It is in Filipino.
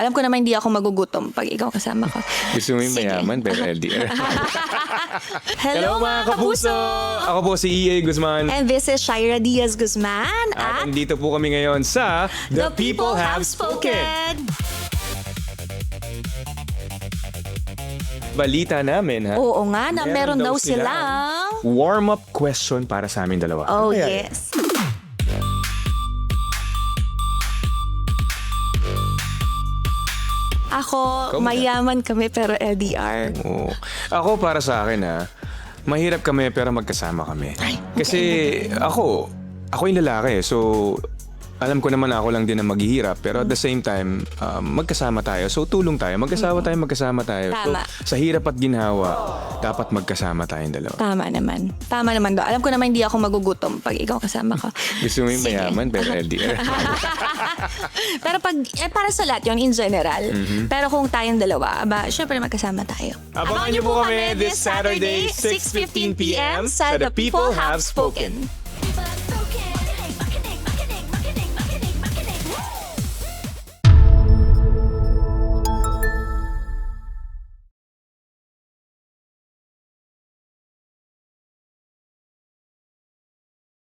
Alam ko naman hindi ako magugutom pag ikaw kasama ko. Gusto mo yung Sige. mayaman pero LDR. Hello mga kapuso! Ako po si EA Guzman. And this is Shaira Diaz Guzman At at nandito po kami ngayon sa The People Have Spoken. Balita namin, ha? Oo nga na meron daw silang silang... warm-up question para sa amin dalawa. Oh, Kaya, yes. Ako, Ikaw muna. mayaman kami pero LDR. Oo. Ako para sa akin, ha? Mahirap kami pero magkasama kami. Kasi ako yung lalaki. So, alam ko naman ako lang din na maghihirap. Pero at the same time, magkasama tayo. So, tulong tayo. Magkasama tayo. Tama. So, sa hirap at ginhawa, dapat magkasama tayong dalawa. Tama naman. Tama naman daw. Alam ko naman hindi ako magugutom pag ikaw kasama ko. Gusto mo yung Sige. mayaman pero LDR. Pero pag, para sa lahat yun, in general. Pero kung tayong dalawa, syempre magkasama tayo. Abangan niyo po kami this Saturday, 6:15 p.m. sa The People Have Spoken.